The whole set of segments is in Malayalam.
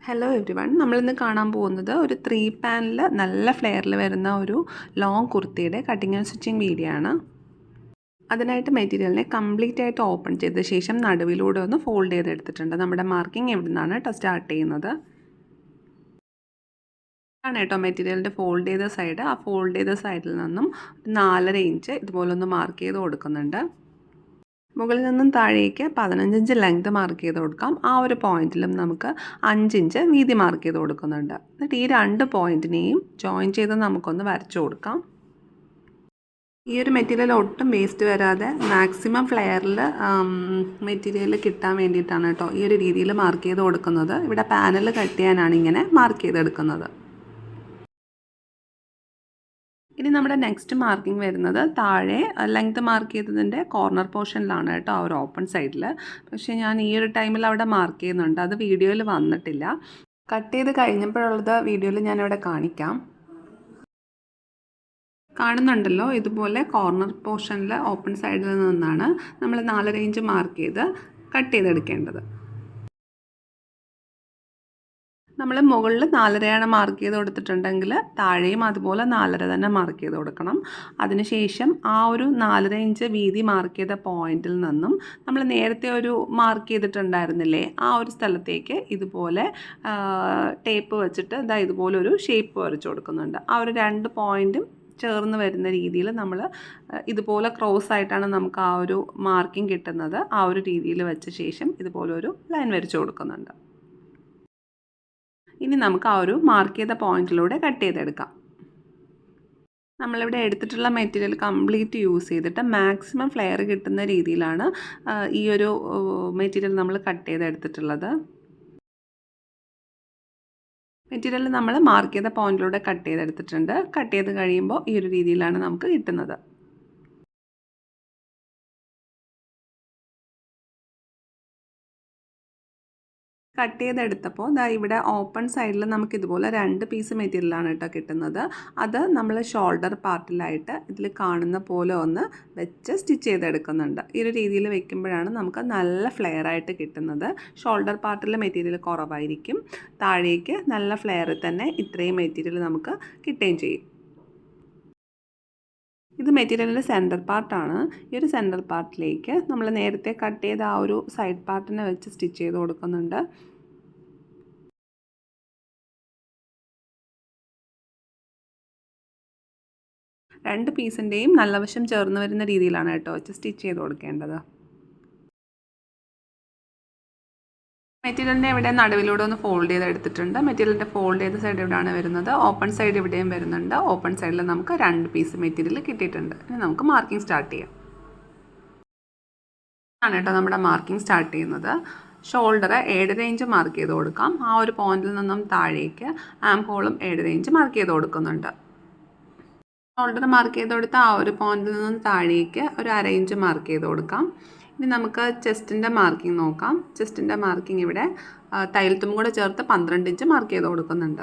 ഹലോ എവ്രിവൺ, നമ്മളിന്ന് കാണാൻ പോകുന്നത് ഒരു 3 പാനിൽ നല്ല ഫ്ലെയറിൽ വരുന്ന ഒരു ലോങ് കുർത്തിയുടെ കട്ടിങ് ആൻഡ് സ്റ്റിച്ചിങ് വീഡിയോ ആണ്. അതിനായിട്ട് മെറ്റീരിയലിനെ കംപ്ലീറ്റ് ആയിട്ട് ഓപ്പൺ ചെയ്ത ശേഷം നടുവിലൂടെ ഒന്ന് ഫോൾഡ് ചെയ്തെടുത്തിട്ടുണ്ട്. നമ്മുടെ മാർക്കിംഗ് എവിടെ നിന്നാണ് കേട്ടോ സ്റ്റാർട്ട് ചെയ്യുന്നത്. ആണ് കേട്ടോ മെറ്റീരിയലിൻ്റെ ഫോൾഡ് ചെയ്ത സൈഡ്. ആ ഫോൾഡ് ചെയ്ത സൈഡിൽ നിന്നും 4.5 ഇഞ്ച് ഇതുപോലെ ഒന്ന് മാർക്ക് ചെയ്ത് കൊടുക്കുന്നുണ്ട്. മുകളിൽ നിന്നും താഴേക്ക് 15 ഇഞ്ച് ലെങ്ത് മാർക്ക് ചെയ്ത് കൊടുക്കാം. ആ ഒരു പോയിന്റിലും നമുക്ക് 5 ഇഞ്ച് വീതി മാർക്ക് ചെയ്ത് കൊടുക്കുന്നുണ്ട്. എന്നിട്ട് ഈ 2 പോയിന്റിനെയും ജോയിൻ ചെയ്ത് നമുക്കൊന്ന് വരച്ചു കൊടുക്കാം. ഈ ഒരു മെറ്റീരിയൽ ഒട്ടും വേസ്റ്റ് വരാതെ മാക്സിമം ഫ്ലെയറിൽ മെറ്റീരിയൽ കിട്ടാൻ വേണ്ടിയിട്ടാണ് കേട്ടോ ഈ ഒരു രീതിയിൽ മാർക്ക് ചെയ്ത് കൊടുക്കുന്നത്. ഇവിടെ പാനൽ കട്ട് ചെയ്യാനാണ് ഇങ്ങനെ മാർക്ക് ചെയ്തെടുക്കുന്നത്. ഇനി നമ്മുടെ നെക്സ്റ്റ് മാർക്കിംഗ് വരുന്നത് താഴെ ലെങ്ത് മാർക്ക് ചെയ്തതിൻ്റെ കോർണർ പോർഷനിലാണ് കേട്ടോ, ആ ഒരു ഓപ്പൺ സൈഡിൽ. പക്ഷേ ഞാൻ ഈ ഒരു ടൈമിൽ അവിടെ മാർക്ക് ചെയ്യുന്നുണ്ട്, അത് വീഡിയോയിൽ വന്നിട്ടില്ല. കട്ട് ചെയ്ത് കഴിഞ്ഞപ്പോഴുള്ളത് വീഡിയോയിൽ ഞാനിവിടെ കാണിക്കാം. കാണുന്നുണ്ടല്ലോ, ഇതുപോലെ കോർണർ പോർഷനിൽ ഓപ്പൺ സൈഡിൽ നിന്നാണ് നമ്മൾ 4.5 ഇഞ്ച് മാർക്ക് ചെയ്ത് കട്ട് ചെയ്തെടുക്കേണ്ടത്. നമ്മൾ മുകളിൽ 4.5 മാർക്ക് ചെയ്ത് കൊടുത്തിട്ടുണ്ടെങ്കിൽ താഴെയും അതുപോലെ 4.5 തന്നെ മാർക്ക് ചെയ്ത് കൊടുക്കണം. അതിനുശേഷം ആ ഒരു 4.5 ഇഞ്ച് വീതി മാർക്ക് ചെയ്ത പോയിന്റിൽ നിന്നും നമ്മൾ നേരത്തെ ഒരു മാർക്ക് ചെയ്തിട്ടുണ്ടായിരുന്നില്ലേ, ആ ഒരു സ്ഥലത്തേക്ക് ഇതുപോലെ ടേപ്പ് വെച്ചിട്ട് ഇതുപോലെ ഒരു ഷേപ്പ് വരച്ച് കൊടുക്കുന്നുണ്ട്. ആ ഒരു 2 പോയിൻറ്റും ചേർന്ന് വരുന്ന രീതിയിൽ നമ്മൾ ഇതുപോലെ ക്രോസ് ആയിട്ടാണ് നമുക്ക് ആ ഒരു മാർക്കിംഗ് കിട്ടുന്നത്. ആ ഒരു രീതിയിൽ വെച്ച ശേഷം ഇതുപോലെ ഒരു ലൈൻ വരച്ച് കൊടുക്കുന്നുണ്ട്. ഇനി നമുക്ക് ആ ഒരു മാർക്ക് ചെയ്ത പോയിന്റിലൂടെ കട്ട് ചെയ്തെടുക്കാം. നമ്മളിവിടെ എടുത്തിട്ടുള്ള മെറ്റീരിയൽ കംപ്ലീറ്റ് യൂസ് ചെയ്തിട്ട് മാക്സിമം ഫ്ലെയർ കിട്ടുന്ന രീതിയിലാണ് ഈ ഒരു മെറ്റീരിയൽ നമ്മൾ കട്ട് ചെയ്തെടുത്തിട്ടുള്ളത്. മെറ്റീരിയൽ നമ്മൾ മാർക്ക് ചെയ്ത പോയിന്റിലൂടെ കട്ട് ചെയ്തെടുത്തിട്ടുണ്ട്. കട്ട് ചെയ്ത് കഴിയുമ്പോൾ ഈ ഒരു രീതിയിലാണ് നമുക്ക് കിട്ടുന്നത്. കട്ട് ചെയ്തെടുത്തപ്പോൾ ഇവിടെ ഓപ്പൺ സൈഡിൽ നമുക്ക് ഇതുപോലെ 2 പീസ് മെറ്റീരിയലാണ് കേട്ടോ കിട്ടുന്നത്. അത് നമ്മൾ ഷോൾഡർ പാർട്ടിലായിട്ട് ഇതിൽ കാണുന്ന പോലെ ഒന്ന് വെച്ച് സ്റ്റിച്ച് ചെയ്തെടുക്കുന്നുണ്ട്. ഈ ഒരു രീതിയിൽ വെക്കുമ്പോഴാണ് നമുക്ക് നല്ല ഫ്ലെയർ ആയിട്ട് കിട്ടുന്നത്. ഷോൾഡർ പാർട്ടിൽ മെറ്റീരിയൽ കുറവായിരിക്കും, താഴേക്ക് നല്ല ഫ്ലെയറിൽ തന്നെ ഇത്രയും മെറ്റീരിയൽ നമുക്ക് കിട്ടുകയും ചെയ്യും. ഇത് മെറ്റീരിയലിൻ്റെ സെൻറ്റർ പാർട്ടാണ്. ഈ ഒരു സെൻറ്റർ പാർട്ടിലേക്ക് നമ്മൾ നേരത്തെ കട്ട് ചെയ്ത ആ ഒരു സൈഡ് പാർട്ടിനെ വെച്ച് സ്റ്റിച്ച് ചെയ്ത് കൊടുക്കുന്നുണ്ട്. രണ്ട് പീസിൻ്റെയും നല്ല വശം ചേർന്ന് വരുന്ന രീതിയിലാണ് കേട്ടോ വെച്ച് സ്റ്റിച്ച് ചെയ്ത് കൊടുക്കേണ്ടത്. മെറ്റീരിയലിൻ്റെ ഇവിടെ നടുവിലൂടെ ഒന്ന് ഫോൾഡ് ചെയ്ത് എടുത്തിട്ടുണ്ട്. മെറ്റീരിയലിൻ്റെ ഫോൾഡ് ചെയ്ത സൈഡ് ഇവിടെയാണ് വരുന്നത്. ഓപ്പൺ സൈഡ് ഇവിടെയും വരുന്നുണ്ട്. ഓപ്പൺ സൈഡിൽ നമുക്ക് 2 പീസ് മെറ്റീരിയൽ കിട്ടിയിട്ടുണ്ട്. ഇനി നമുക്ക് മാർക്കിംഗ് സ്റ്റാർട്ട് ചെയ്യാം. ആണ് കേട്ടോ നമ്മുടെ മാർക്കിംഗ് സ്റ്റാർട്ട് ചെയ്യുന്നത്. ഷോൾഡർ 7.5 ഇഞ്ച് മാർക്ക് ചെയ്ത് കൊടുക്കാം. ആ ഒരു പോയിന്റിൽ നിന്നും താഴേക്ക് ആം ഹോളും 7.5 ഇഞ്ച് മാർക്ക് ചെയ്ത് കൊടുക്കുന്നുണ്ട്. ഷോൾഡർ മാർക്ക് ചെയ്ത് കൊടുത്ത ആ ഒരു പോയിന്റിൽ നിന്നും താഴേക്ക് ഒരു 1/2 ഇഞ്ച് മാർക്ക് ചെയ്ത് കൊടുക്കാം. ഇനി നമുക്ക് ചെസ്റ്റിൻ്റെ മാർക്കിംഗ് നോക്കാം. ചെസ്റ്റിൻ്റെ മാർക്കിംഗ് ഇവിടെ തയ്യൽത്തും കൂടെ ചേർത്ത് 12 ഇഞ്ച് മാർക്ക് ചെയ്ത് കൊടുക്കുന്നുണ്ട്.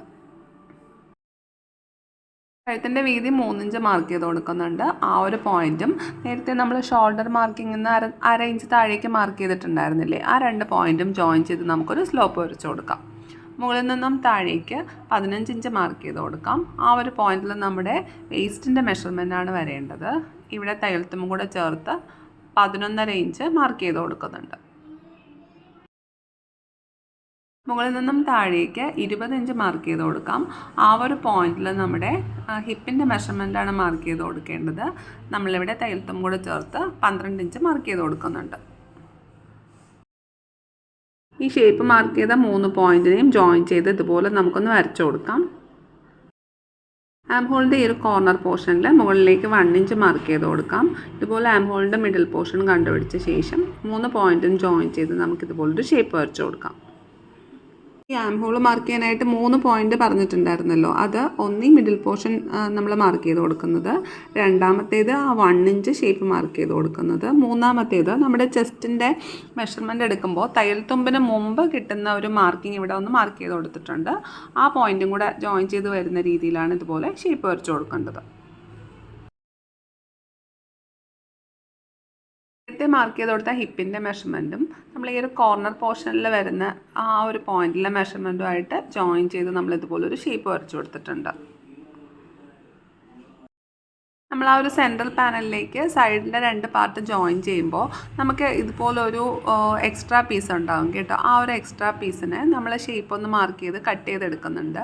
കഴുത്തിൻ്റെ വീതി 3 ഇഞ്ച് മാർക്ക് ചെയ്ത് കൊടുക്കുന്നുണ്ട്. ആ ഒരു പോയിന്റും നേരത്തെ നമ്മൾ ഷോൾഡർ മാർക്കിംഗ് നിന്ന് 1/2 ഇഞ്ച് താഴേക്ക് മാർക്ക് ചെയ്തിട്ടുണ്ടായിരുന്നില്ലേ, ആ 2 പോയിന്റും ജോയിൻ ചെയ്ത് നമുക്കൊരു സ്ലോപ്പ് വരച്ച് കൊടുക്കാം. മുകളിൽ നിന്നും താഴേക്ക് 15 ഇഞ്ച് മാർക്ക് ചെയ്ത് കൊടുക്കാം. ആ ഒരു പോയിന്റിൽ നമ്മുടെ വേസ്റ്റിൻ്റെ മെഷർമെൻറ്റാണ് വരേണ്ടത്. ഇവിടെ തയ്യൽത്തും കൂടെ ചേർത്ത് 11.5 ഇഞ്ച് മാർക്ക് ചെയ്ത് കൊടുക്കുന്നുണ്ട്. മുകളിൽ നിന്നും താഴേക്ക് 20 ഇഞ്ച് മാർക്ക് ചെയ്ത് കൊടുക്കാം. ആ ഒരു പോയിന്റിൽ നമ്മുടെ ഹിപ്പിൻ്റെ മെഷർമെൻറ്റാണ് മാർക്ക് ചെയ്ത് കൊടുക്കേണ്ടത്. നമ്മളിവിടെ തയ്യൽത്തും കൂടെ ചേർത്ത് 12 ഇഞ്ച് മാർക്ക് ചെയ്ത് കൊടുക്കുന്നുണ്ട്. ഈ ഷേപ്പ് മാർക്ക് ചെയ്ത 3 പോയിന്റിനെയും ജോയിൻ ചെയ്ത് ഇതുപോലെ നമുക്കൊന്ന് വരച്ചു കൊടുക്കാം. ആം ഹോളിൻ്റെ ഈ ഒരു കോർണർ പോർഷനിൽ മുകളിലേക്ക് 1 ഇഞ്ച് മാർക്ക് ചെയ്ത് കൊടുക്കാം. ഇതുപോലെ ആം ഹോളിൻ്റെ മിഡിൽ പോർഷൻ കണ്ടുപിടിച്ച ശേഷം 3 പോയിന്റും ജോയിൻ ചെയ്ത് നമുക്കിതുപോലൊരു ഷേപ്പ് വരച്ചു കൊടുക്കാം. ഈ ആം ഹോൾ മാർക്ക് ചെയ്യാനായിട്ട് 3 പോയിന്റ് പറഞ്ഞിട്ടുണ്ടായിരുന്നല്ലോ, അത് ഒന്നീ മിഡിൽ പോർഷൻ നമ്മൾ മാർക്ക് ചെയ്ത് കൊടുക്കുന്നത്, രണ്ടാമത്തേത് ആ 1 ഇഞ്ച് ഷേപ്പ് മാർക്ക് ചെയ്ത് കൊടുക്കുന്നത്, മൂന്നാമത്തേത് നമ്മുടെ ചെസ്റ്റിൻ്റെ മെഷർമെൻറ്റ് എടുക്കുമ്പോൾ തയ്യൽ തുമ്പിന് മുമ്പ് കിട്ടുന്ന ഒരു മാർക്കിംഗ് ഇവിടെ ഒന്ന് മാർക്ക് ചെയ്ത് കൊടുത്തിട്ടുണ്ട്. ആ പോയിൻറ്റും കൂടെ ജോയിൻ ചെയ്ത് വരുന്ന രീതിയിലാണ് ഇതുപോലെ ഷേപ്പ് വരച്ച് കൊടുക്കേണ്ടത്. നേരത്തെ മാർക്ക് ചെയ്ത് കൊടുത്ത ഹിപ്പിൻ്റെ മെഷർമെൻറ്റും നമ്മൾ ഈ ഒരു കോർണർ പോർഷനിൽ വരുന്ന ആ ഒരു പോയിന്റിലെ മെഷർമെൻറ്റുമായിട്ട് ജോയിൻ ചെയ്ത് നമ്മൾ ഇതുപോലൊരു ഷേപ്പ് വരച്ചു കൊടുത്തിട്ടുണ്ട്. നമ്മൾ ആ ഒരു സെൻട്രൽ പാനലിലേക്ക് സൈഡിൻ്റെ 2 പാർട്ട് ജോയിൻ ചെയ്യുമ്പോൾ നമുക്ക് ഇതുപോലൊരു എക്സ്ട്രാ പീസ് ഉണ്ടാകും കേട്ടോ. ആ ഒരു എക്സ്ട്രാ പീസിനെ നമ്മൾ ഷേപ്പ് ഒന്ന് മാർക്ക് ചെയ്ത് കട്ട് ചെയ്തെടുക്കുന്നുണ്ട്.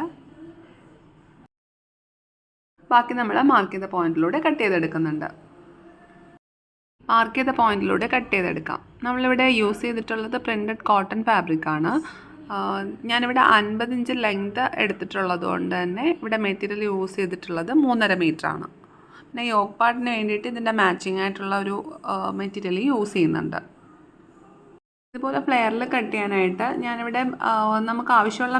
ബാക്കി നമ്മൾ മാർക്ക് ചെയ്ത പോയിന്റിലൂടെ കട്ട് ചെയ്തെടുക്കുന്നുണ്ട്. മാർക്ക് ചെയ്ത പോയിന്റിലൂടെ കട്ട് ചെയ്തെടുക്കാം. നമ്മളിവിടെ യൂസ് ചെയ്തിട്ടുള്ളത് പ്രിൻറ്റഡ് കോട്ടൺ ഫാബ്രിക്കാണ്. ഞാനിവിടെ 50 ഇഞ്ച് ലെങ്ത് എടുത്തിട്ടുള്ളത് കൊണ്ട് തന്നെ ഇവിടെ മെറ്റീരിയൽ യൂസ് ചെയ്തിട്ടുള്ളത് 3.5 മീറ്ററാണ്. പിന്നെ യോക്ക് പാർട്ടിന് വേണ്ടിയിട്ട് ഇതിൻ്റെ മാച്ചിങ് ആയിട്ടുള്ള ഒരു മെറ്റീരിയൽ യൂസ് ചെയ്യുന്നുണ്ട്. ഇതുപോലെ ഫ്ലെയറിൽ കട്ട് ചെയ്യാനായിട്ട് ഞാനിവിടെ നമുക്ക് ആവശ്യമുള്ള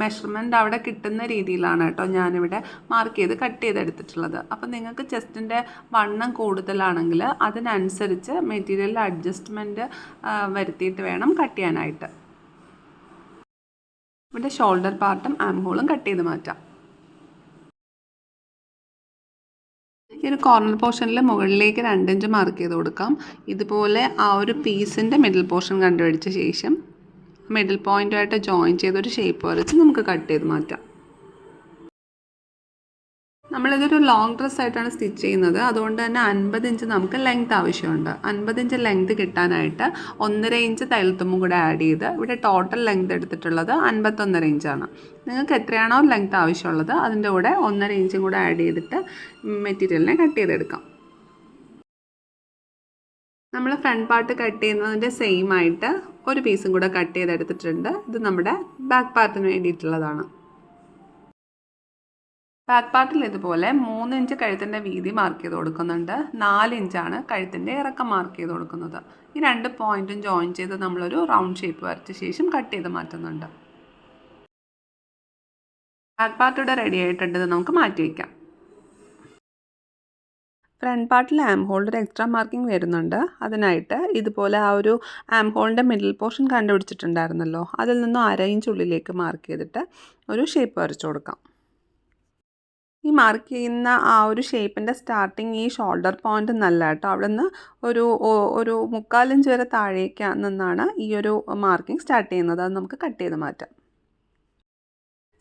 മെഷർമെൻറ്റ് അവിടെ കിട്ടുന്ന രീതിയിലാണ് കേട്ടോ ഞാനിവിടെ മാർക്ക് ചെയ്ത് കട്ട് ചെയ്തെടുത്തിട്ടുള്ളത്. അപ്പം നിങ്ങൾക്ക് ചെസ്റ്റിൻ്റെ വണ്ണം കൂടുതലാണെങ്കിൽ അതിനനുസരിച്ച് മെറ്റീരിയലിൽ അഡ്ജസ്റ്റ്മെൻറ്റ് വരുത്തിയിട്ട് വേണം കട്ട് ചെയ്യാനായിട്ട്. ഇവിടെ ഷോൾഡർ പാർട്ടും ആം ഹോളും കട്ട് ചെയ്ത് മാറ്റാം. ഈ ഒരു കോർണർ പോർഷനിൽ മുകളിലേക്ക് 2 ഇഞ്ച് മാർക്ക് ചെയ്ത് കൊടുക്കാം. ഇതുപോലെ ആ ഒരു പീസിൻ്റെ മിഡിൽ പോർഷൻ കണ്ടുപിടിച്ച ശേഷം മിഡിൽ പോയിൻറ്റുമായിട്ട് ജോയിൻ ചെയ്തൊരു ഷേപ്പ് വരച്ച് നമുക്ക് കട്ട് ചെയ്ത് മാറ്റാം. നമ്മളിതൊരു ലോങ് ഡ്രസ്സായിട്ടാണ് സ്റ്റിച്ച് ചെയ്യുന്നത്. അതുകൊണ്ട് തന്നെ 50 ഇഞ്ച് നമുക്ക് ലെങ്ത് ആവശ്യമുണ്ട്. 50 ഇഞ്ച് ലെങ്ത് കിട്ടാനായിട്ട് 1.5 ഇഞ്ച് തയ്യൽത്തുമ്പും കൂടെ ആഡ് ചെയ്ത് ഇവിടെ ടോട്ടൽ ലെങ്ത് എടുത്തിട്ടുള്ളത് 51.5 ഇഞ്ചാണ്. നിങ്ങൾക്ക് എത്രയാണോ ലെങ്ത് ആവശ്യമുള്ളത് അതിൻ്റെ കൂടെ 1.5 ഇഞ്ചും കൂടെ ആഡ് ചെയ്തിട്ട് മെറ്റീരിയലിനെ കട്ട് ചെയ്തെടുക്കാം. നമ്മൾ ഫ്രണ്ട് പാർട്ട് കട്ട് ചെയ്യുന്നതിൻ്റെ സെയിം ആയിട്ട് ഒരു പീസും കൂടെ കട്ട് ചെയ്തെടുത്തിട്ടുണ്ട്. ഇത് നമ്മുടെ ബാക്ക് പാർട്ടിന് വേണ്ടിയിട്ടുള്ളതാണ്. ബാക്ക് പാർട്ടിൽ ഇതുപോലെ 3 ഇഞ്ച് കഴുത്തിൻ്റെ വീതി മാർക്ക് ചെയ്ത് കൊടുക്കുന്നുണ്ട്. 4 ഇഞ്ചാണ് കഴുത്തിൻ്റെ ഇറക്കം മാർക്ക് ചെയ്ത് കൊടുക്കുന്നത്. ഈ 2 പോയിൻറ്റും ജോയിൻ ചെയ്ത് നമ്മളൊരു റൗണ്ട് ഷേപ്പ് വരച്ച ശേഷം കട്ട് ചെയ്ത് മാറ്റുന്നുണ്ട്. ബാക്ക് പാർട്ട് ഇവിടെ റെഡി ആയിട്ടുണ്ട്. നമുക്ക് മാറ്റി വയ്ക്കാം. ഫ്രണ്ട് പാർട്ടിൽ ആം ഹോളിൽ ഒരു എക്സ്ട്രാ മാർക്കിംഗ് വരുന്നുണ്ട്. അതിനായിട്ട് ഇതുപോലെ ആ ഒരു ആം ഹോളിൻ്റെ മിഡിൽ പോർഷൻ കണ്ടുപിടിച്ചിട്ടുണ്ടായിരുന്നല്ലോ, അതിൽ നിന്നും 1/2 ഇഞ്ച് ഉള്ളിലേക്ക് മാർക്ക് ചെയ്തിട്ട് ഒരു ഷേപ്പ് വരച്ചു കൊടുക്കാം. ഈ മാർക്ക് ചെയ്യുന്ന ആ ഒരു ഷേപ്പിൻ്റെ സ്റ്റാർട്ടിങ് ഈ ഷോൾഡർ പോയിൻ്റ് നല്ല കേട്ടോ. അവിടെ നിന്ന് ഒരു 3/4 ഇഞ്ച് വരെ താഴേക്ക് നിന്നാണ് ഈ ഒരു മാർക്കിംഗ് സ്റ്റാർട്ട് ചെയ്യുന്നത്. അത് നമുക്ക് കട്ട് ചെയ്ത് മാറ്റാം.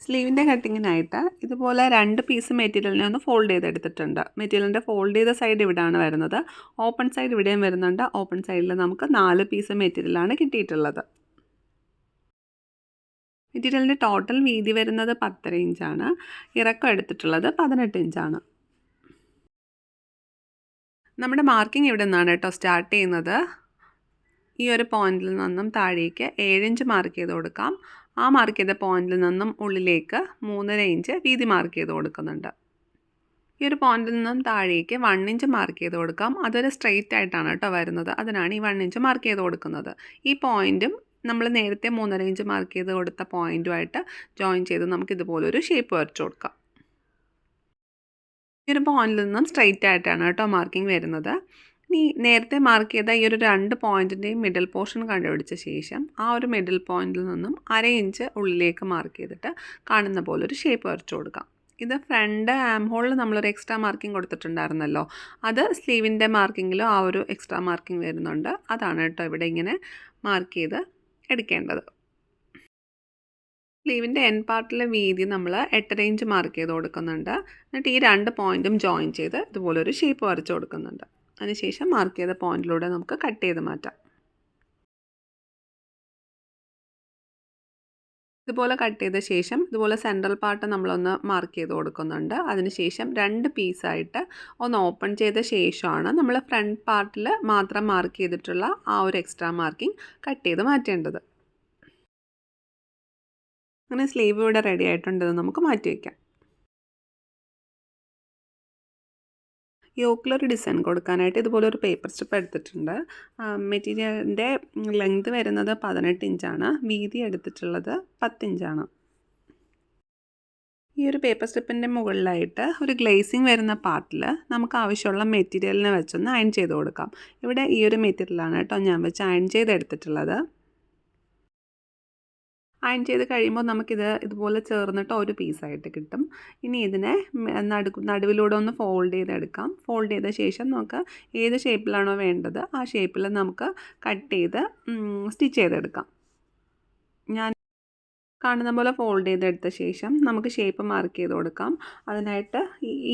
സ്ലീവിൻ്റെ കട്ടിങ്ങിനായിട്ട് ഇതുപോലെ 2 പീസ് മെറ്റീരിയലിനെ ഒന്ന് ഫോൾഡ് ചെയ്തെടുത്തിട്ടുണ്ട്. മെറ്റീരിയലിൻ്റെ ഫോൾഡ് ചെയ്ത സൈഡ് ഇവിടെയാണ് വരുന്നത്. ഓപ്പൺ സൈഡ് ഇവിടെയും വരുന്നുണ്ട്. ഓപ്പൺ സൈഡിൽ നമുക്ക് 4 പീസ് മെറ്റീരിയലാണ് കിട്ടിയിട്ടുള്ളത്. മെറ്റീരിയലിൻ്റെ ടോട്ടൽ വീതി വരുന്നത് 10.5 ഇഞ്ചാണ്. ഇറക്കം എടുത്തിട്ടുള്ളത് 18 ഇഞ്ചാണ്. നമ്മുടെ മാർക്കിംഗ് ഇവിടെ നിന്നാണ് കേട്ടോ സ്റ്റാർട്ട് ചെയ്യുന്നത്. ഈ ഒരു പോയിന്റിൽ നിന്നും താഴേക്ക് 7 ഇഞ്ച് മാർക്ക് ചെയ്ത് കൊടുക്കാം. ആ മാർക്ക് ചെയ്ത പോയിന്റിൽ നിന്നും ഉള്ളിലേക്ക് 3.5 ഇഞ്ച് വീതി മാർക്ക് ചെയ്ത് കൊടുക്കുന്നുണ്ട്. ഈ ഒരു പോയിന്റിൽ നിന്നും താഴേക്ക് 1 ഇഞ്ച് മാർക്ക് ചെയ്ത് കൊടുക്കാം. അതൊരു സ്ട്രെയിറ്റ് ആയിട്ടാണ് കേട്ടോ വരുന്നത്. അതിനാണ് ഈ 1 ഇഞ്ച് മാർക്ക് ചെയ്ത് കൊടുക്കുന്നത്. ഈ പോയിന്റും നമ്മൾ നേരത്തെ 3.5 ഇഞ്ച് മാർക്ക് ചെയ്ത് കൊടുത്ത പോയിൻറ്റുമായിട്ട് ജോയിൻ ചെയ്ത് നമുക്ക് ഇതുപോലൊരു ഷേപ്പ് വരച്ചു കൊടുക്കാം. ഈ ഒരു പോയിന്റിൽ നിന്നും സ്ട്രെയിറ്റ് ആയിട്ടാണ് കേട്ടോ മാർക്കിംഗ് വരുന്നത്. ഇനി നേരത്തെ മാർക്ക് ചെയ്ത ഈ ഒരു 2 പോയിൻറ്റിൻ്റെയും മിഡിൽ പോർഷൻ കണ്ടുപിടിച്ച ശേഷം ആ ഒരു മിഡിൽ പോയിന്റിൽ നിന്നും 1/2 ഇഞ്ച് ഉള്ളിലേക്ക് മാർക്ക് ചെയ്തിട്ട് കാണുന്ന പോലെ ഒരു ഷേപ്പ് വരച്ചു കൊടുക്കാം. ഇത് ഫ്രണ്ട് ആം ഹോളിൽ നമ്മളൊരു എക്സ്ട്രാ മാർക്കിംഗ് കൊടുത്തിട്ടുണ്ടായിരുന്നല്ലോ, അത് സ്ലീവിൻ്റെ മാർക്കിങ്ങിലും ആ ഒരു എക്സ്ട്രാ മാർക്കിംഗ് വരുന്നുണ്ട്. അതാണ് കേട്ടോ ഇവിടെ ഇങ്ങനെ മാർക്ക് ചെയ്ത് എടുക്കേണ്ടത്. സ്ലീവിൻ്റെ എൻ പാർട്ടിലെ വീതി നമ്മൾ 8.5 ഇഞ്ച് മാർക്ക് ചെയ്ത് കൊടുക്കുന്നുണ്ട്. എന്നിട്ട് ഈ 2 പോയിൻറ്റും ജോയിൻ ചെയ്ത് ഇതുപോലൊരു ഷേപ്പ് വരച്ച് കൊടുക്കുന്നുണ്ട്. അതിനുശേഷം മാർക്ക് ചെയ്ത പോയിന്റിലൂടെ നമുക്ക് കട്ട് ചെയ്ത് മാറ്റാം. ഇതുപോലെ കട്ട് ചെയ്ത ശേഷം ഇതുപോലെ സെൻട്രൽ പാർട്ട് നമ്മളൊന്ന് മാർക്ക് ചെയ്ത് കൊടുക്കുന്നുണ്ട്. അതിനുശേഷം 2 പീസായിട്ട് ഒന്ന് ഓപ്പൺ ചെയ്ത ശേഷമാണ് നമ്മൾ ഫ്രണ്ട് പാർട്ടിൽ മാത്രം മാർക്ക് ചെയ്തിട്ടുള്ള ആ ഒരു എക്സ്ട്രാ മാർക്കിംഗ് കട്ട് ചെയ്ത് മാറ്റേണ്ടത്. അങ്ങനെ സ്ലീവ് ഇവിടെ റെഡി ആയിട്ടുണ്ടെന്ന് നമുക്ക് മാറ്റി വയ്ക്കാം. യോക്കിലൊരു ഡിസൈൻ കൊടുക്കാനായിട്ട് ഇതുപോലെ ഒരു പേപ്പർ സ്ട്രിപ്പ് എടുത്തിട്ടുണ്ട്. മെറ്റീരിയലിൻ്റെ ലെങ്ത് വരുന്നത് 18 ഇഞ്ചാണ്. വീതി എടുത്തിട്ടുള്ളത് 10 ഇഞ്ചാണ്. ഈ ഒരു പേപ്പർ സ്ട്രിപ്പിൻ്റെ മുകളിലായിട്ട് ഒരു ഗ്ലേസിങ് വരുന്ന പാർട്ടിൽ നമുക്ക് ആവശ്യമുള്ള മെറ്റീരിയലിനെ വെച്ചൊന്ന് അയൺ ചെയ്ത് കൊടുക്കാം. ഇവിടെ ഈ ഒരു മെറ്റീരിയലാണ് കേട്ടോ ഞാൻ വെച്ച് അയൺ ചെയ്തെടുത്തിട്ടുള്ളത്. അയൺ ചെയ്ത് കഴിയുമ്പോൾ നമുക്കിത് ഇതുപോലെ ചേർന്നിട്ട് ഒരു പീസായിട്ട് കിട്ടും. ഇനി ഇതിനെ നടുവിലൂടെ ഒന്ന് ഫോൾഡ് ചെയ്തെടുക്കാം. ഫോൾഡ് ചെയ്ത ശേഷം നമുക്ക് ഏത് ഷേപ്പിലാണോ വേണ്ടത് ആ ഷേപ്പിൽ നമുക്ക് കട്ട് ചെയ്ത് സ്റ്റിച്ച് ചെയ്തെടുക്കാം. ഞാൻ കാണുന്ന പോലെ ഫോൾഡ് ചെയ്തെടുത്ത ശേഷം നമുക്ക് ഷേപ്പ് മാർക്ക് ചെയ്ത് കൊടുക്കാം. അതിനായിട്ട്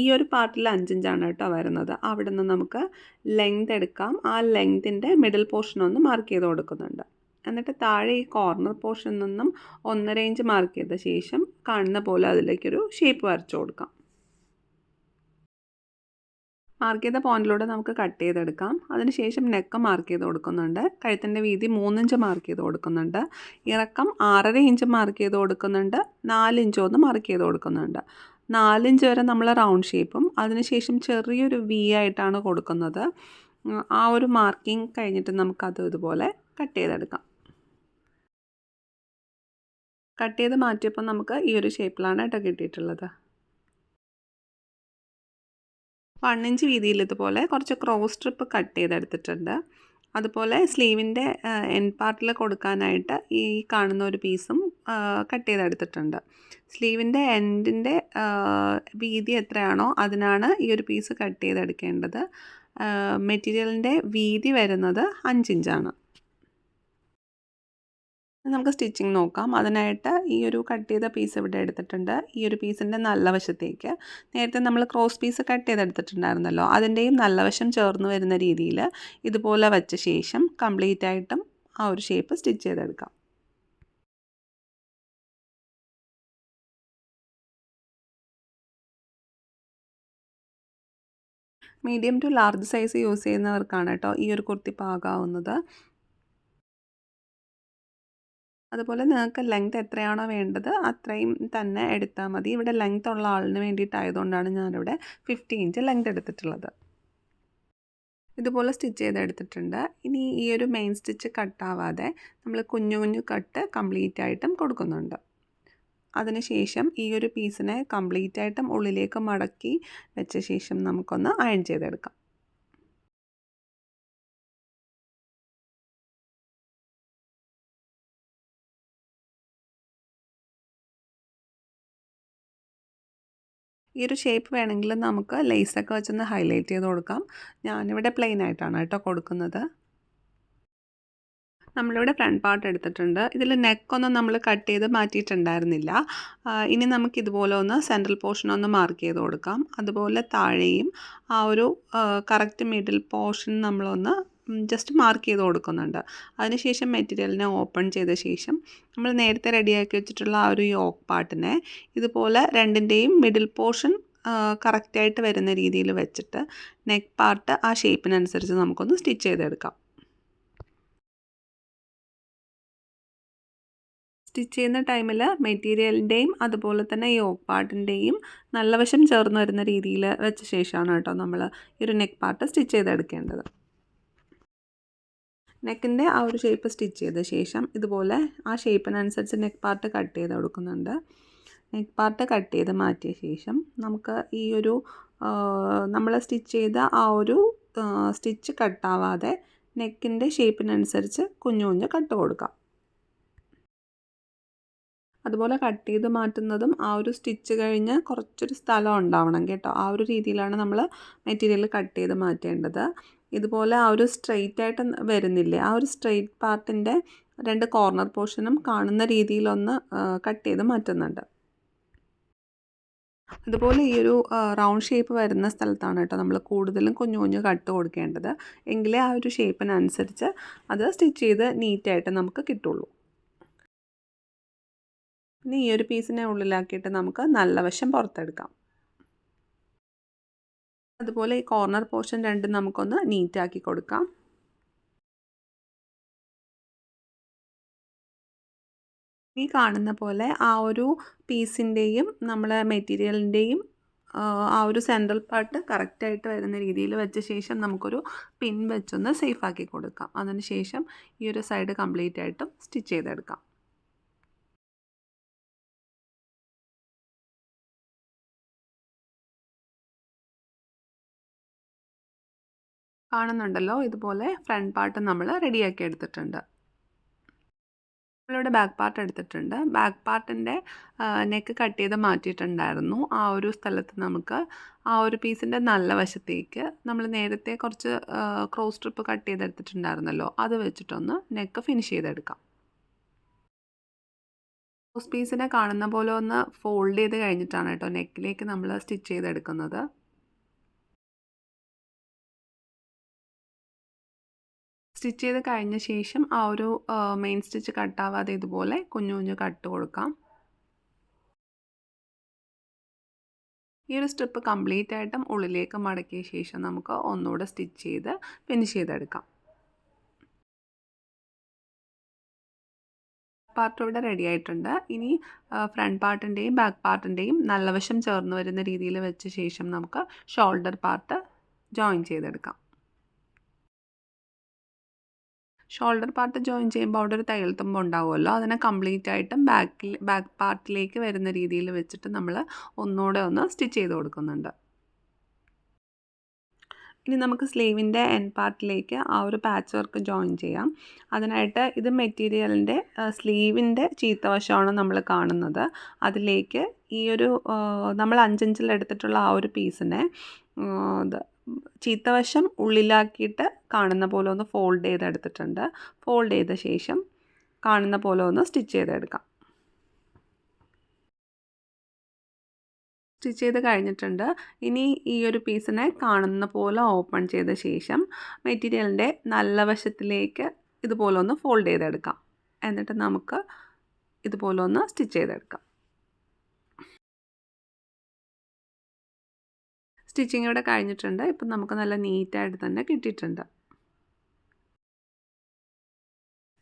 ഈ ഒരു പാർട്ടിൽ 5 ഇഞ്ചാണ് കേട്ടോ വരുന്നത്. അവിടെ നിന്ന് നമുക്ക് ലെങ്ത് എടുക്കാം. ആ ലെങ്തിൻ്റെ മിഡിൽ പോർഷൻ ഒന്ന് മാർക്ക് ചെയ്ത് കൊടുക്കുന്നുണ്ട്. എന്നിട്ട് താഴെ ഈ കോർണർ പോർഷനിൽ നിന്നും 1.5 ഇഞ്ച് മാർക്ക് ചെയ്ത ശേഷം കാണുന്ന പോലെ അതിലേക്കൊരു ഷേപ്പ് വരച്ചു കൊടുക്കാം. മാർക്ക് ചെയ്ത പോയിന്റിലൂടെ നമുക്ക് കട്ട് ചെയ്തെടുക്കാം. അതിനുശേഷം നെക്ക് മാർക്ക് ചെയ്ത് കൊടുക്കുന്നുണ്ട്. കഴുത്തിൻ്റെ വീതി 3 ഇഞ്ച് മാർക്ക് ചെയ്ത് കൊടുക്കുന്നുണ്ട്. ഇറക്കം 6.5 ഇഞ്ച് മാർക്ക് ചെയ്ത് കൊടുക്കുന്നുണ്ട്. 4 ഇഞ്ച് ഒന്ന് മാർക്ക് ചെയ്ത് കൊടുക്കുന്നുണ്ട്. 4 ഇഞ്ച് വരെ നമ്മൾ റൗണ്ട് ഷേപ്പും അതിനുശേഷം ചെറിയൊരു വി ആയിട്ടാണ് കൊടുക്കുന്നത്. ആ ഒരു മാർക്കിംഗ് കഴിഞ്ഞിട്ട് നമുക്കത് ഇതുപോലെ കട്ട് ചെയ്തെടുക്കാം. കട്ട് ചെയ്ത് മാറ്റിയപ്പോൾ നമുക്ക് ഈ ഒരു ഷേപ്പിലാണ് കേട്ടോ കിട്ടിയിട്ടുള്ളത്. 1 ഇഞ്ച് വീതിയിൽ ഇതുപോലെ കുറച്ച് ക്രോസ് സ്ട്രിപ്പ് കട്ട് ചെയ്തെടുത്തിട്ടുണ്ട്. അതുപോലെ സ്ലീവിൻ്റെ എൻഡ് പാർട്ടിൽ കൊടുക്കാനായിട്ട് ഈ കാണുന്ന ഒരു പീസും കട്ട് ചെയ്തെടുത്തിട്ടുണ്ട്. സ്ലീവിൻ്റെ എൻഡിൻ്റെ വീതി എത്രയാണോ അതിനാണ് ഈ ഒരു പീസ് കട്ട് ചെയ്തെടുക്കേണ്ടത്. മെറ്റീരിയലിൻ്റെ വീതി വരുന്നത് 5 ഇഞ്ചാണ്. നമുക്ക് സ്റ്റിച്ചിങ് നോക്കാം. അതിനായിട്ട് ഈ ഒരു കട്ട് ചെയ്ത പീസ് ഇവിടെ എടുത്തിട്ടുണ്ട്. ഈ ഒരു പീസിൻ്റെ നല്ല വശത്തേക്ക് നേരത്തെ നമ്മൾ ക്രോസ് പീസ് കട്ട് ചെയ്തെടുത്തിട്ടുണ്ടായിരുന്നല്ലോ, അതിൻ്റെയും നല്ല വശം ചേർന്ന് വരുന്ന രീതിയിൽ ഇതുപോലെ വച്ച ശേഷം കംപ്ലീറ്റ് ആയിട്ടും ആ ഒരു ഷേപ്പ് സ്റ്റിച്ച് ചെയ്തെടുക്കാം. Medium to large size use ചെയ്യുന്നവർക്കാണ് കേട്ടോ ഈ ഒരു കുർത്തി പാകാവുന്നത്. അതുപോലെ നിങ്ങൾക്ക് ലെങ്ത് എത്രയാണോ വേണ്ടത് അത്രയും തന്നെ എടുത്താൽ മതി. ഇവിടെ ലെങ്ത് ഉള്ള ആളിന് വേണ്ടിയിട്ടായതുകൊണ്ടാണ് ഞാനിവിടെ 50 ഇഞ്ച് ലെങ്ത് എടുത്തിട്ടുള്ളത്. ഇതുപോലെ സ്റ്റിച്ച് ചെയ്തെടുത്തിട്ടുണ്ട്. ഇനി ഈ ഒരു മെയിൻ സ്റ്റിച്ച് കട്ടാവാതെ നമ്മൾ കുഞ്ഞു കുഞ്ഞു കട്ട് കംപ്ലീറ്റ് ആയിട്ടും കൊടുക്കുന്നുണ്ട്. അതിനുശേഷം ഈ ഒരു പീസിനെ കംപ്ലീറ്റ് ആയിട്ടും ഉള്ളിലേക്ക് മടക്കി വെച്ച ശേഷം നമുക്കൊന്ന് അയൺ ചെയ്തെടുക്കാം. ഈ ഒരു ഷേപ്പ് വേണമെങ്കിൽ നമുക്ക് ലേസൊക്കെ വെച്ചൊന്ന് ഹൈലൈറ്റ് ചെയ്ത് കൊടുക്കാം. ഞാനിവിടെ പ്ലെയിൻ ആയിട്ടാണ് കേട്ടോ കൊടുക്കുന്നത്. നമ്മളിവിടെ ഫ്രണ്ട് പാർട്ട് എടുത്തിട്ടുണ്ട്. ഇതിൽ നെക്കൊന്നും നമ്മൾ കട്ട് ചെയ്ത് മാറ്റിയിട്ടുണ്ടായിരുന്നില്ല. ഇനി നമുക്ക് ഇതുപോലെ ഒന്ന് സെൻട്രൽ പോർഷൻ ഒന്ന് മാർക്ക് ചെയ്ത് കൊടുക്കാം. അതുപോലെ താഴെയും ആ ഒരു കറക്റ്റ് മിഡിൽ പോർഷൻ നമ്മളൊന്ന് ജസ്റ്റ് മാർക്ക് ചെയ്ത് കൊടുക്കുന്നുണ്ട്. അതിനുശേഷം മെറ്റീരിയലിനെ ഓപ്പൺ ചെയ്ത ശേഷം നമ്മൾ നേരത്തെ റെഡിയാക്കി വെച്ചിട്ടുള്ള ആ ഒരു യോക്ക് പാർട്ടിനെ ഇതുപോലെ രണ്ടിൻ്റെയും മിഡിൽ പോർഷൻ കറക്റ്റായിട്ട് വരുന്ന രീതിയിൽ വെച്ചിട്ട് നെക്ക് പാർട്ട് ആ ഷേപ്പിനനുസരിച്ച് നമുക്കൊന്ന് സ്റ്റിച്ച് ചെയ്തെടുക്കാം. സ്റ്റിച്ച് ചെയ്യുന്ന ടൈമിൽ മെറ്റീരിയലിൻ്റെയും അതുപോലെ തന്നെ യോക്ക് പാർട്ടിൻ്റെയും നല്ല വശം ചേർന്ന് വരുന്ന രീതിയിൽ വെച്ച ശേഷമാണ് കേട്ടോ നമ്മൾ ഈ ഒരു നെക്ക് പാർട്ട് സ്റ്റിച്ച് ചെയ്തെടുക്കേണ്ടത്. നെക്കിൻ്റെ ആ ഒരു ഷേപ്പ് സ്റ്റിച്ച് ചെയ്ത ശേഷം ഇതുപോലെ ആ ഷേപ്പിനനുസരിച്ച് നെക്ക് പാർട്ട് കട്ട് ചെയ്ത് കൊടുക്കുന്നുണ്ട്. നെക്ക് പാർട്ട് കട്ട് ചെയ്ത് മാറ്റിയ ശേഷം നമുക്ക് ഈ ഒരു നമ്മൾ സ്റ്റിച്ച് ചെയ്ത ആ ഒരു സ്റ്റിച്ച് കട്ടാവാതെ നെക്കിൻ്റെ ഷേപ്പിനനുസരിച്ച് കുഞ്ഞു കുഞ്ഞു കട്ട് കൊടുക്കാം. അതുപോലെ കട്ട് ചെയ്ത് മാറ്റുന്നതും ആ ഒരു സ്റ്റിച്ച് കഴിഞ്ഞ് കുറച്ചൊരു സ്ഥലം ഉണ്ടാവണം കേട്ടോ. ആ ഒരു രീതിയിലാണ് നമ്മൾ മെറ്റീരിയൽ കട്ട് ചെയ്ത് മാറ്റേണ്ടത്. ഇതുപോലെ ആ ഒരു സ്ട്രെയിറ്റ് ആയിട്ട് വരുന്നില്ലേ, ആ ഒരു സ്ട്രെയിറ്റ് പാർട്ടിൻ്റെ 2 കോർണർ പോർഷനും കാണുന്ന രീതിയിലൊന്ന് കട്ട് ചെയ്ത് മാറ്റുന്നുണ്ട്. അതുപോലെ ഈ ഒരു റൗണ്ട് ഷേപ്പ് വരുന്ന സ്ഥലത്താണ് കേട്ടോ നമ്മൾ കൂടുതലും കുഞ്ഞു കുഞ്ഞു കട്ട് കൊടുക്കേണ്ടത്. എങ്കിലേ ആ ഒരു ഷേപ്പിനനുസരിച്ച് അത് സ്റ്റിച്ച് ചെയ്ത് നീറ്റായിട്ട് നമുക്ക് കിട്ടുള്ളൂ. പിന്നെ ഈ ഒരു പീസിനെ ഉള്ളിലാക്കിയിട്ട് നമുക്ക് നല്ല വശം പുറത്തെടുക്കാം. അതുപോലെ ഈ കോർണർ പോർഷൻ രണ്ടും നമുക്കൊന്ന് നീറ്റാക്കി കൊടുക്കാം. ഈ കാണുന്ന പോലെ ആ ഒരു പീസിൻ്റെയും നമ്മളെ മെറ്റീരിയലിൻ്റെയും ആ ഒരു സെൻട്രൽ പാർട്ട് കറക്റ്റായിട്ട് വരുന്ന രീതിയിൽ വെച്ച ശേഷം നമുക്കൊരു പിൻ വെച്ചൊന്ന് സേഫാക്കി കൊടുക്കാം. അതിന് ശേഷം ഈ ഒരു സൈഡ് കംപ്ലീറ്റ് ആയിട്ടും സ്റ്റിച്ച് ചെയ്തെടുക്കാം. കാണുന്നുണ്ടല്ലോ, ഇതുപോലെ ഫ്രണ്ട് പാർട്ട് നമ്മൾ റെഡിയാക്കി എടുത്തിട്ടുണ്ട്. നമ്മളിവിടെ ബാക്ക് പാർട്ട് എടുത്തിട്ടുണ്ട്. ബാക്ക് പാർട്ടിൻ്റെ നെക്ക് കട്ട് ചെയ്ത് മാറ്റിയിട്ടുണ്ടായിരുന്നു. ആ ഒരു സ്ഥലത്ത് നമുക്ക് ആ ഒരു പീസിൻ്റെ നല്ല വശത്തേക്ക് നമ്മൾ നേരത്തെ കുറച്ച് ക്രോസ് സ്ട്രിപ്പ് കട്ട് ചെയ്തെടുത്തിട്ടുണ്ടായിരുന്നല്ലോ, അത് വെച്ചിട്ടൊന്ന് നെക്ക് ഫിനിഷ് ചെയ്തെടുക്കാം. ക്രോസ് പീസിനെ കാണുന്ന പോലെ ഒന്ന് ഫോൾഡ് ചെയ്ത് കഴിഞ്ഞിട്ടാണ് കേട്ടോ നെക്കിലേക്ക് നമ്മൾ സ്റ്റിച്ച് ചെയ്തെടുക്കുന്നത്. സ്റ്റിച്ച് ചെയ്ത് കഴിഞ്ഞ ശേഷം ആ ഒരു മെയിൻ സ്റ്റിച്ച് കട്ടാവാതെ ഇതുപോലെ കുഞ്ഞു കുഞ്ഞു കട്ട് കൊടുക്കാം. ഈ ഒരു സ്ട്രിപ്പ് കംപ്ലീറ്റ് ആയിട്ടും ഉള്ളിലേക്ക് മടക്കിയ ശേഷം നമുക്ക് ഒന്നുകൂടെ സ്റ്റിച്ച് ചെയ്ത് ഫിനിഷ് ചെയ്തെടുക്കാം. പാർട്ട് ഇവിടെ റെഡി ആയിട്ടുണ്ട്. ഇനി ഫ്രണ്ട് പാർട്ടിൻ്റെയും ബാക്ക് പാർട്ടിൻ്റെയും നല്ല വശം ചേർന്ന് വരുന്ന രീതിയിൽ വെച്ച ശേഷം നമുക്ക് ഷോൾഡർ പാർട്ട് ജോയിൻ ചെയ്തെടുക്കാം. ഷോൾഡർ പാർട്ട് ജോയിൻ ചെയ്യുമ്പോൾ അവിടെ ഒരു തയ്യൽ തുമ്പ് ഉണ്ടാവുമല്ലോ, അതിനെ കംപ്ലീറ്റ് ആയിട്ടും ബാക്ക് പാർട്ടിലേക്ക് വരുന്ന രീതിയിൽ വെച്ചിട്ട് നമ്മൾ ഒന്നുകൂടെ ഒന്ന് സ്റ്റിച്ച് ചെയ്ത് കൊടുക്കുന്നുണ്ട്. ഇനി നമുക്ക് സ്ലീവിൻ്റെ എൻഡ് പാർട്ടിലേക്ക് ആ ഒരു പാച്ച് വർക്ക് ജോയിൻ ചെയ്യാം. അതിനായിട്ട് ഇത് മെറ്റീരിയലിൻ്റെ സ്ലീവിൻ്റെ ചീത്തവശമാണ് നമ്മൾ കാണുന്നത്. അതിലേക്ക് ഈ ഒരു നമ്മൾ 5 ഇഞ്ചിൽ എടുത്തിട്ടുള്ള ആ ഒരു പീസിനെ ചീത്തവശം ഉള്ളിലാക്കിയിട്ട് കാണുന്ന പോലെ ഒന്ന് ഫോൾഡ് ചെയ്തെടുത്തിട്ടുണ്ട്. ഫോൾഡ് ചെയ്ത ശേഷം കാണുന്ന പോലെ ഒന്ന് സ്റ്റിച്ച് ചെയ്തെടുക്കാം. സ്റ്റിച്ച് ചെയ്ത് കഴിഞ്ഞിട്ടുണ്ട്. ഇനി ഈ ഒരു പീസിനെ കാണുന്ന പോലെ ഓപ്പൺ ചെയ്ത ശേഷം മെറ്റീരിയലിൻ്റെ നല്ല വശത്തിലേക്ക് ഇതുപോലെ ഒന്ന് ഫോൾഡ് ചെയ്തെടുക്കാം. എന്നിട്ട് നമുക്ക് ഇതുപോലെ ഒന്ന് സ്റ്റിച്ച് ചെയ്തെടുക്കാം. സ്റ്റിച്ചിങ് ഇവിടെ കഴിഞ്ഞിട്ടുണ്ട്. ഇപ്പം നമുക്ക് നല്ല നീറ്റായിട്ട് തന്നെ കിട്ടിയിട്ടുണ്ട്.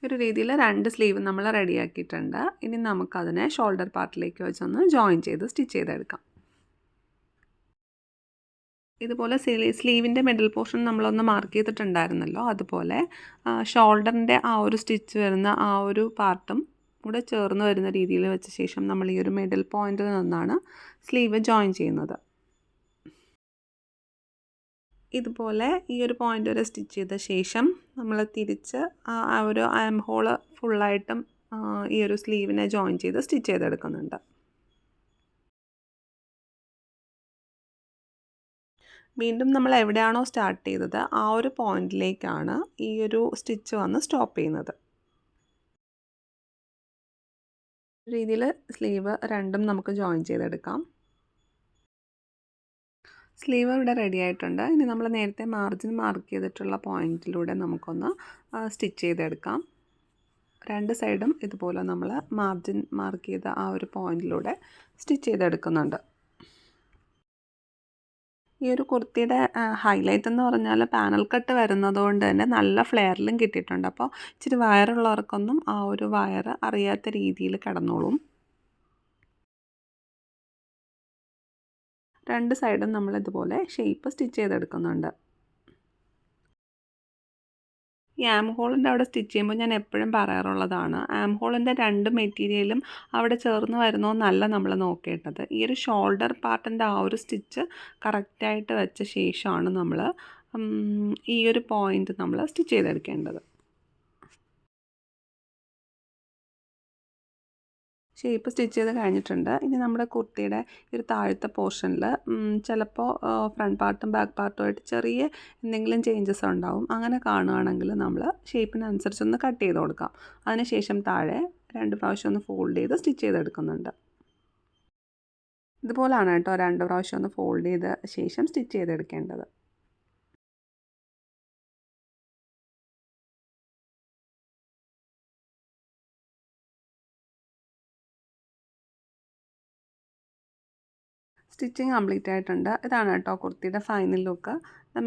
ഒരു രീതിയിൽ 2 സ്ലീവ് നമ്മൾ റെഡിയാക്കിയിട്ടുണ്ട്. ഇനി നമുക്കതിനെ ഷോൾഡർ പാർട്ടിലേക്ക് വെച്ചൊന്ന് ജോയിൻ ചെയ്ത് സ്റ്റിച്ച് ചെയ്തെടുക്കാം. ഇതുപോലെ സ്ലീവിൻ്റെ മിഡിൽ പോർഷൻ നമ്മളൊന്ന് മാർക്ക് ചെയ്തിട്ടുണ്ടായിരുന്നല്ലോ, അതുപോലെ ഷോൾഡറിൻ്റെ ആ ഒരു സ്റ്റിച്ച് വരുന്ന ആ ഒരു പാർട്ടും കൂടെ ചേർന്ന് വരുന്ന രീതിയിൽ വെച്ച ശേഷം നമ്മൾ ഈ ഒരു മിഡിൽ പോയിന്റിൽ നിന്നാണ് സ്ലീവ് ജോയിൻ ചെയ്യുന്നത്. ഇതുപോലെ ഈ ഒരു പോയിന്റ് വരെ സ്റ്റിച്ച് ചെയ്ത ശേഷം നമ്മൾ തിരിച്ച് ആ ഒരു ആം ഹോള് ഫുള്ളായിട്ടും ഈ ഒരു സ്ലീവിനെ ജോയിൻ ചെയ്ത് സ്റ്റിച്ച് ചെയ്തെടുക്കുന്നുണ്ട്. വീണ്ടും നമ്മൾ എവിടെയാണോ സ്റ്റാർട്ട് ചെയ്തത് ആ ഒരു പോയിന്റിലേക്കാണ് ഈ ഒരു സ്റ്റിച്ച് വന്ന് സ്റ്റോപ്പ് ചെയ്യുന്നത്. ഈ രീതിയിൽ സ്ലീവ് രണ്ടും നമുക്ക് ജോയിൻ ചെയ്തെടുക്കാം. സ്ലീവ് ഇവിടെ റെഡി ആയിട്ടുണ്ട്. ഇനി നമ്മൾ നേരത്തെ മാർജിൻ മാർക്ക് ചെയ്തിട്ടുള്ള പോയിന്റിലൂടെ നമുക്കൊന്ന് സ്റ്റിച്ച് ചെയ്തെടുക്കാം. 2 സൈഡും ഇതുപോലെ നമ്മൾ മാർജിൻ മാർക്ക് ചെയ്ത ആ ഒരു പോയിന്റിലൂടെ സ്റ്റിച്ച് ചെയ്തെടുക്കുന്നുണ്ട്. ഈ ഒരു കുർത്തിയുടെ ഹൈലൈറ്റ് എന്ന് പറഞ്ഞാൽ പാനൽ കട്ട് വരുന്നതുകൊണ്ട് തന്നെ നല്ല ഫ്ലെയറിലും കിട്ടിയിട്ടുണ്ട്. അപ്പോൾ ഇച്ചിരി വയറുള്ളവർക്കൊന്നും ആ ഒരു വയറ് അറിയാത്ത രീതിയിൽ കിടന്നോളും. 2 സൈഡും നമ്മളിതുപോലെ ഷേപ്പ് സ്റ്റിച്ച് ചെയ്തെടുക്കുന്നുണ്ട്. ഈ ആം ഹോളിൻ്റെ അവിടെ സ്റ്റിച്ച് ചെയ്യുമ്പോൾ ഞാൻ എപ്പോഴും പറയാറുള്ളതാണ്, ആം ഹോളിൻ്റെ 2 മെറ്റീരിയലും അവിടെ ചേർന്ന് വരുന്നോന്നല്ല നമ്മൾ നോക്കേണ്ടത്. ഈ ഒരു ഷോൾഡർ പാർട്ടിൻ്റെ ആ ഒരു സ്റ്റിച്ച് കറക്റ്റായിട്ട് വെച്ച ശേഷമാണ് നമ്മൾ ഈ ഒരു പോയിൻ്റ് നമ്മൾ സ്റ്റിച്ച് ചെയ്തെടുക്കേണ്ടത്. ഷേപ്പ് സ്റ്റിച്ച് ചെയ്ത് കഴിഞ്ഞിട്ടുണ്ട്. ഇനി നമ്മുടെ കുർത്തിയുടെ ഒരു താഴത്തെ പോർഷനിൽ ചിലപ്പോൾ ഫ്രണ്ട് പാർട്ടും ബാക്ക് പാർട്ടുമായിട്ട് ചെറിയ എന്തെങ്കിലും ചേഞ്ചസ് ഉണ്ടാവും. അങ്ങനെ കാണുകയാണെങ്കിൽ നമ്മൾ ഷേപ്പിനനുസരിച്ചൊന്ന് കട്ട് ചെയ്ത് കൊടുക്കാം. അതിനുശേഷം താഴെ 2 പ്രാവശ്യം ഒന്ന് ഫോൾഡ് ചെയ്ത് സ്റ്റിച്ച് ചെയ്തെടുക്കുന്നുണ്ട്. ഇതുപോലാണ് കേട്ടോ 2 പ്രാവശ്യം ഒന്ന് ഫോൾഡ് ചെയ്ത ശേഷം സ്റ്റിച്ച് ചെയ്തെടുക്കേണ്ടത്. സ്റ്റിച്ചിങ് കംപ്ലീറ്റ് ആയിട്ടുണ്ട്. ഇതാണ് കേട്ടോ കുർത്തിയുടെ ഫൈനൽ ലുക്ക്.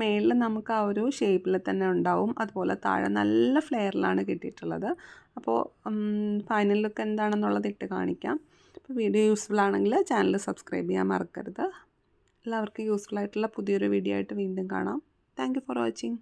മേളിൽ നമുക്ക് ആ ഒരു ഷേപ്പിൽ തന്നെ ഉണ്ടാവും. അതുപോലെ താഴെ നല്ല ഫ്ലെയറിലാണ് കിട്ടിയിട്ടുള്ളത്. അപ്പോൾ ഫൈനൽ ലുക്ക് എന്താണെന്നുള്ളത് ഇട്ട് കാണിക്കാം. അപ്പോൾ വീഡിയോ യൂസ്ഫുൾ ആണെങ്കിൽ ചാനൽ സബ്സ്ക്രൈബ് ചെയ്യാൻ മറക്കരുത്. എല്ലാവർക്കും യൂസ്ഫുൾ ആയിട്ടുള്ള പുതിയൊരു വീഡിയോ ആയിട്ട് വീണ്ടും കാണാം. Thank you for watching.